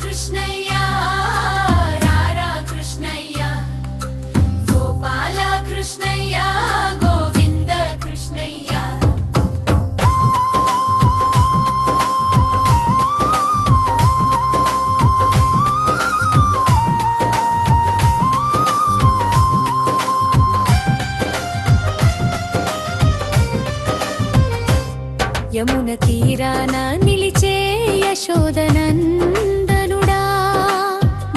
కృష్ణయ్య రారా కృష్ణయ్య గోపాల కృష్ణయ్య గోవింద కృష్ణయ్య యమున తీరాన నిలిచే యశోదనందనుడా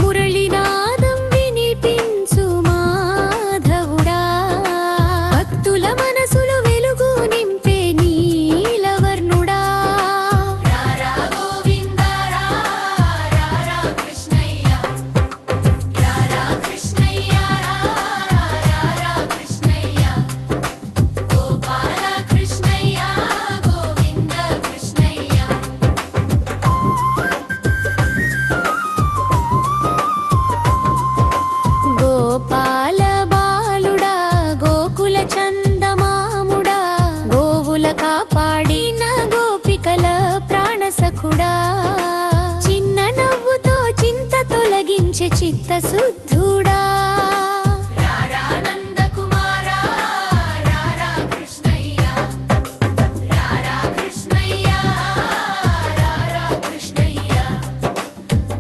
మురళినాదం వినిపించు మాధవుడా భక్తుల మనసులు వెలుగు నింపే నీలవర్ణుడా రారా గోవింద రారా కృష్ణయ్య రారా కృష్ణయ్య రారా కృష్ణయ్య గోపాల కృష్ణయ్య గోవింద కృష్ణయ్య గోపాల బాలుడా గోకుల చందమాముడా గోవుల కాపాడిన గోపికల ప్రాణసఖుడా చిన్న నవ్వుతో చింత తొలగించే చిత్తశుద్ధుడా రారా నందకుమారా రారా కృష్ణయ్య రారా కృష్ణయ్య రారా కృష్ణయ్య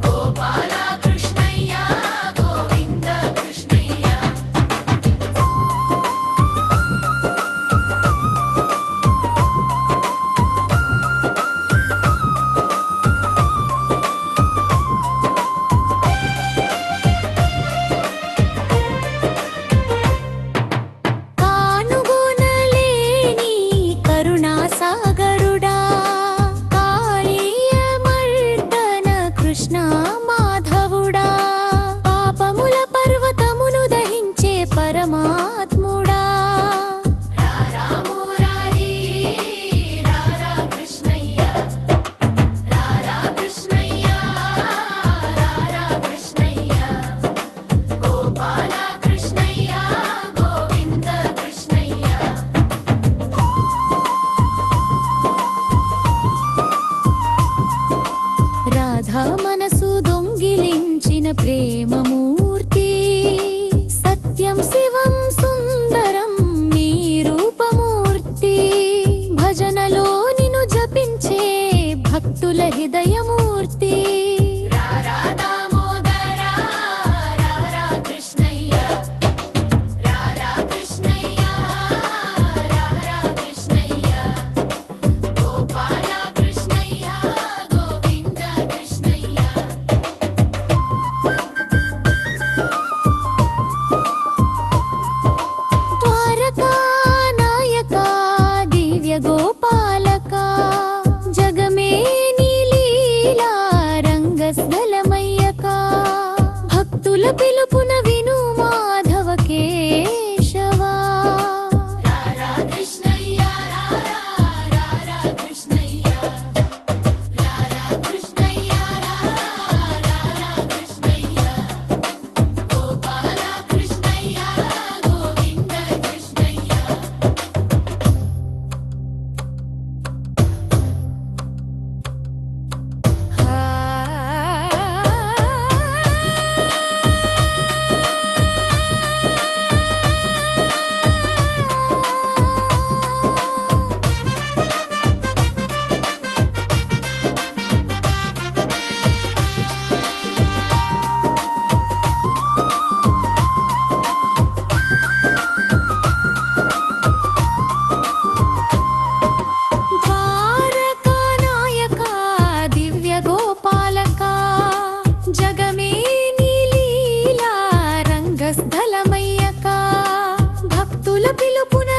గోపాల కృష్ణయ్య గోవింద కృష్ణయ్య కానుగొనలేని కరుణాసాగరుడా కాళీయమర్దన కృష్ణ మాధవుడా పాపముల పర్వతమును దహించే పరమాత్ముడా రారా మురారి రారా కృష్ణయ్య రారా కృష్ణయ్య రారా కృష్ణయ్య గోపాల కృష్ణయ్య గోవింద కృష్ణయ్య రాధా మనసు దొంగిలించిన ప్రేమమూర్తి సత్యం శివం సుందరం నీ రూపమూర్తి భజనలో నిన్ను జపించే భక్తుల హృదయమూర్తి రారా దామోదర రారా కృష్ణయ్య రారా కృష్ణయ్య రారా కృష్ణయ్య గోపాల కృష్ణయ్య గోవింద కృష్ణయ్య ద్వారకా నాయక దివ్య గోపాలక జగమే నీలీలా రంగస్థలమయ్యక భక్తుల పిలుపున విను మాధవ కేశవా రారా కృష్ణయ్య రారా కృష్ణయ్య రారా కృష్ణయ్య రారా కృష్ణయ్య గోపాల కృష్ణయ్య గోవింద కృష్ణయ్య ద్వారకా నాయక దివ్య గోపాలక జగమే నీలీలా రంగస్థలమయ్యక భక్తుల పిలుపున